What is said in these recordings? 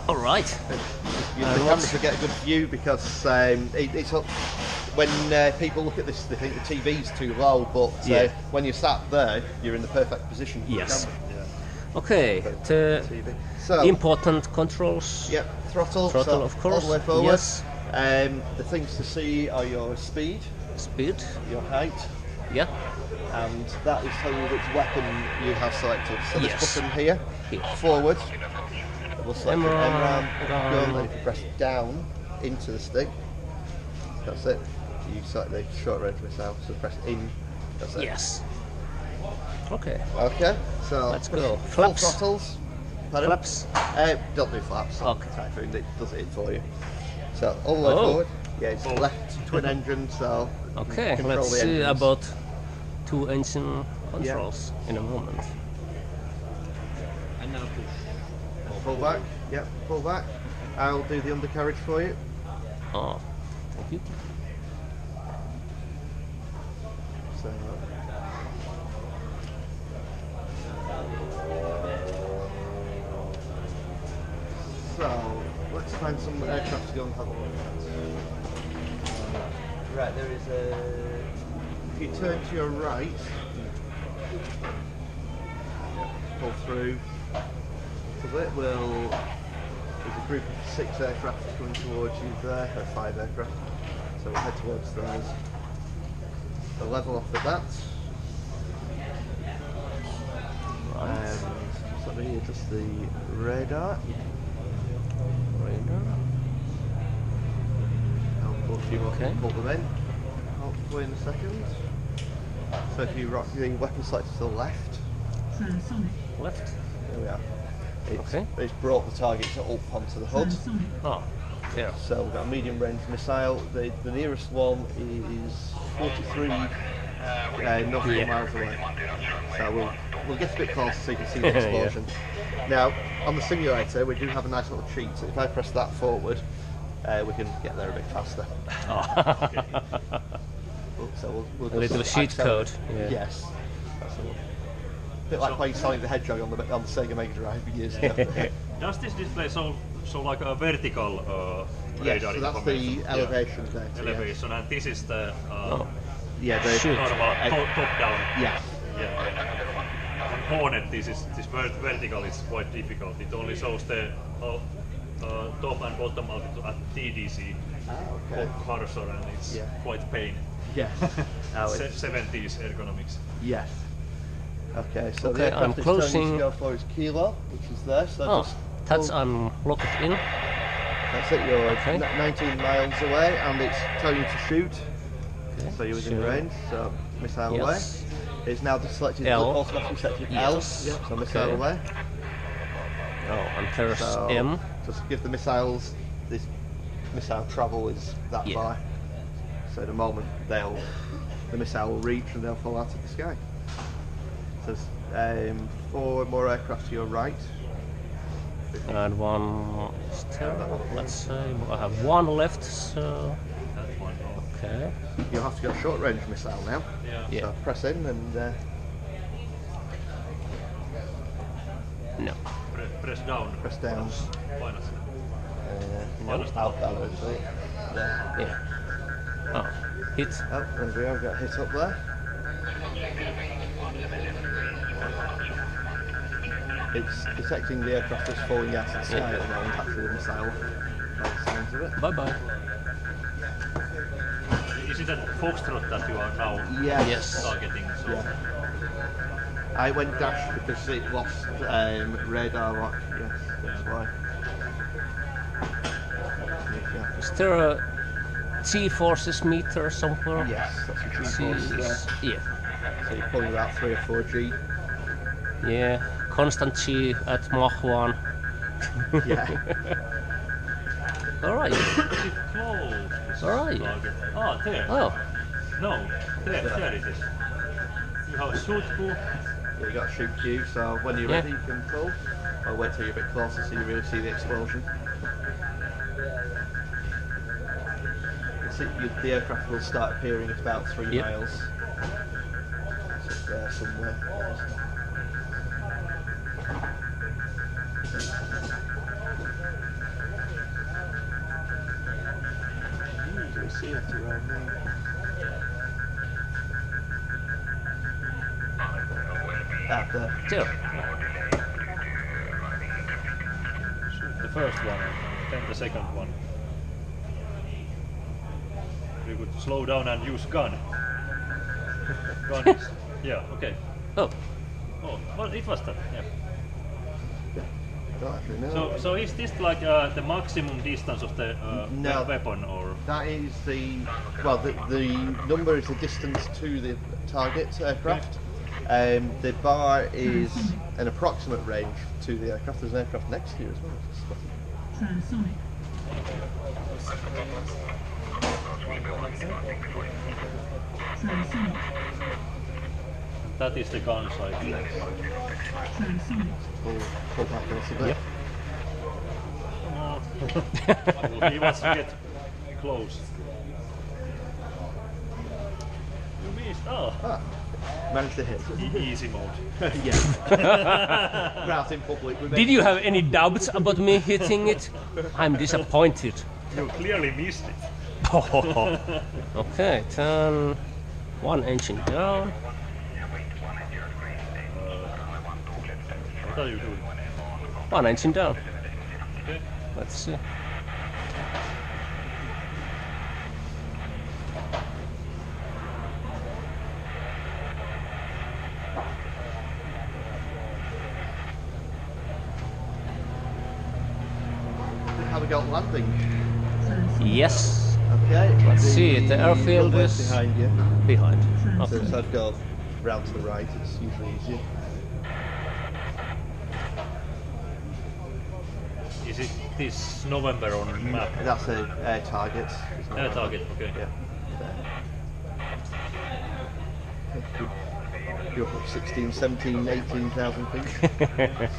Alright. The cameras will get a good view because it's when people look at this, they think the TV's too low, but when you're sat there, you're in the perfect position for yes. the camera. Yeah. Okay, the so, important controls. Yep, throttle, so of course. All the way forward. Yes. The things to see are your speed, your height, and that is telling you which weapon you have selected. So this button here, forward, it will select an MRAM gun, and if you press down into the stick, that's it. You select the short range missile, so press in, that's it. Yes. Okay. Okay, so let's go. Full throttles. Pardon? Flaps? Don't do flaps. Okay. Typhoon, it does it for you. So all the way forward. Yeah, it's left twin engine, so okay, let's see about two engine controls in a moment. And now push. Pull back. Yep, pull back. I'll do the undercarriage for you. Oh, thank you. So let's find some aircraft to go and have a look at. Right, there is a. If you turn to your right, pull through. So it will. There's a group of 6 aircraft coming towards you there, or 5 aircraft. So we'll head towards those. So level off the bat. And just let me adjust the radar. I'll pull them in. Hopefully in a second. So if you rock the weapon selector to the left. Left? There we are. It's brought the target up onto the HUD. Oh, yeah. So we've got a medium range missile. The nearest one is 43 nautical miles away. So we'll get a bit closer so you can see the explosion. Now, on the simulator, we do have a nice little cheat. So if I press that forward, we can get there a bit faster. Oh. Okay. So we'll a little cheat code. Yeah. Yes. That's a bit like playing Sonic the Hedgehog on the Sega Mega Drive years ago. Does this display show like a vertical radar so that's the elevation there. Elevation, and this is the the normal top down. Yeah. On Hornet, this vertical is quite difficult. It only shows the top and bottom altitude at TDC cursor, and it's quite pain. Yes. 70s ergonomics. Yes. Okay, so the I'm aircraft closing. to go for is Kilo, which is there. So that's unlocked in. That's it. You're 19 miles away, and it's telling you to shoot. Okay. So you're within range. So missile away. It's now just selected automatically selected L. Yep. So missile away. Oh, and there's M. Just give the missiles. This missile travel is that far. So at the moment the missile will reach and they'll fall out of the sky. So there's 4 more aircraft to your right. And one still, let's say, I have 1 left, so... Okay. You'll have to go short range missile now. Yeah. So press in and... No. Press down. Press down. Out down actually. Yeah. Oh, hit. Oh, there we are, got hit up there. It's detecting the aircraft that's falling out of the sky at the moment, actually the missile. By the sounds of it. Bye bye. Is it that Foxtrot that you are now targeting? So? Yeah. I went dash because it lost radar lock. Yes, that's why. Is there a G-forces meter somewhere? Yes, that's a G-forces there. Yeah. So you're pulling about 3 or 4 G. Yeah, constant G at Mach 1. Yeah. Alright. Alright. Oh, there. Oh. No, there it is. You have a shoot cue. Yeah, you got a shoot cue, so when you're ready you can pull. I'll wait till you're a bit closer so you really see the explosion. The aircraft will start appearing at about 3 miles. It's up there somewhere. There. Shoot the first one, then the second one. You could slow down and use gun. Gun is, yeah, okay. Oh. Oh, well, it was that, yeah. No. So is this like the maximum distance of the weapon, or? That is the number is the distance to the target aircraft. The bar is an approximate range to the aircraft. There's an aircraft next to you as well. Transonic. Transonic. That is the gun sight. Transonic. Pull back a little bit. Yep. He wants to get close. You missed. Oh. Managed to hit. Easy mode. Yeah. Out in public. Did you have any doubts about me hitting it? I'm disappointed. You clearly missed it. Okay, turn one engine down. What are you doing? One engine down. Okay. Let's see. Have we got landing? Yes. Okay. Let's see. The airfield is behind you. behind. So Okay. I'd go round to the right. It's usually easier. Is it this November on map? That's a air target. Air target, okay. Yeah. You're up 16, 17, 18,000 feet.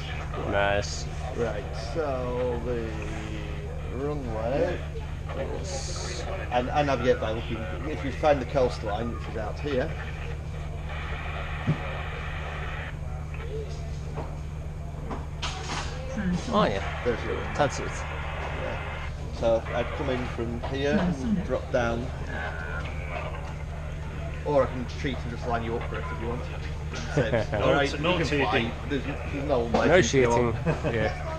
Nice. Right, so the runway, and I navigate by looking, if you find the coastline, which is out here, Oh yeah, there's your runway. that's it. Yeah. So I'd come in from here and drop down, or I can cheat and just line you up for it if you want. No cheating. There's no way. No cheating. Yeah.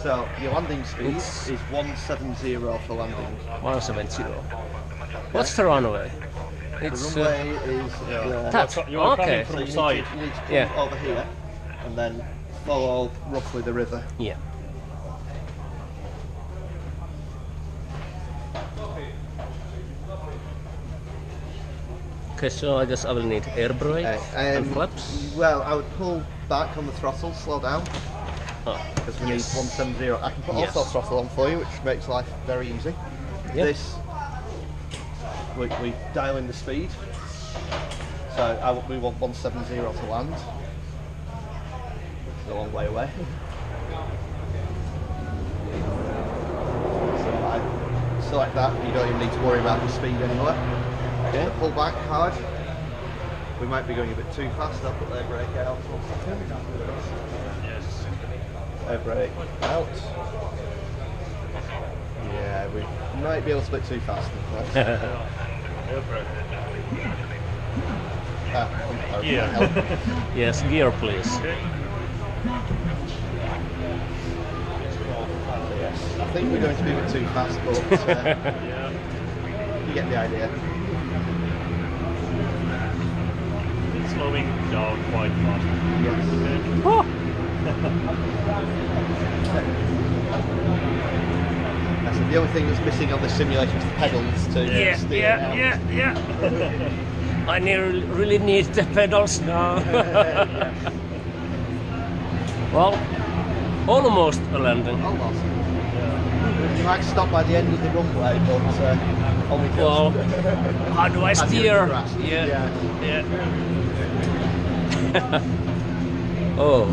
So your landing speed It's- is 170 for landing. 170. What's the runway? The It's runway is that. You are Okay. coming so from you need side. to, you need to come Yeah. over here and then follow roughly the river. Yeah. Okay, so I guess I will need air brake and flaps. Well, I would pull back on the throttle, slow down, Oh, because we need 170. I can put Yes. also throttle on for you, which makes life very easy. Yep. This, we dial in the speed. So we want 170 to land, which is a long way away. So I select that, you don't even need to worry about the speed anymore. okay. Pull back hard. We might be going a bit too fast. I'll put the air brake out. 1 second. Yes. Air brake out. Yeah, we might be a little bit too fast. Air brake. Yeah. Yes, gear please. Okay. Yes. I think we're going to be a bit too fast, but Yeah. you get the idea. It's slowing down quite fast. Yes. Okay. Oh, That's the only thing that's missing on this simulation is the pedals to yeah, steer yeah, out. yeah. I really need the pedals now. Well, almost a landing. Almost. You might stop by the end of the runway, but only just. Well, how do I As you're steer? crashed. Yeah, Yeah. yeah. Oh,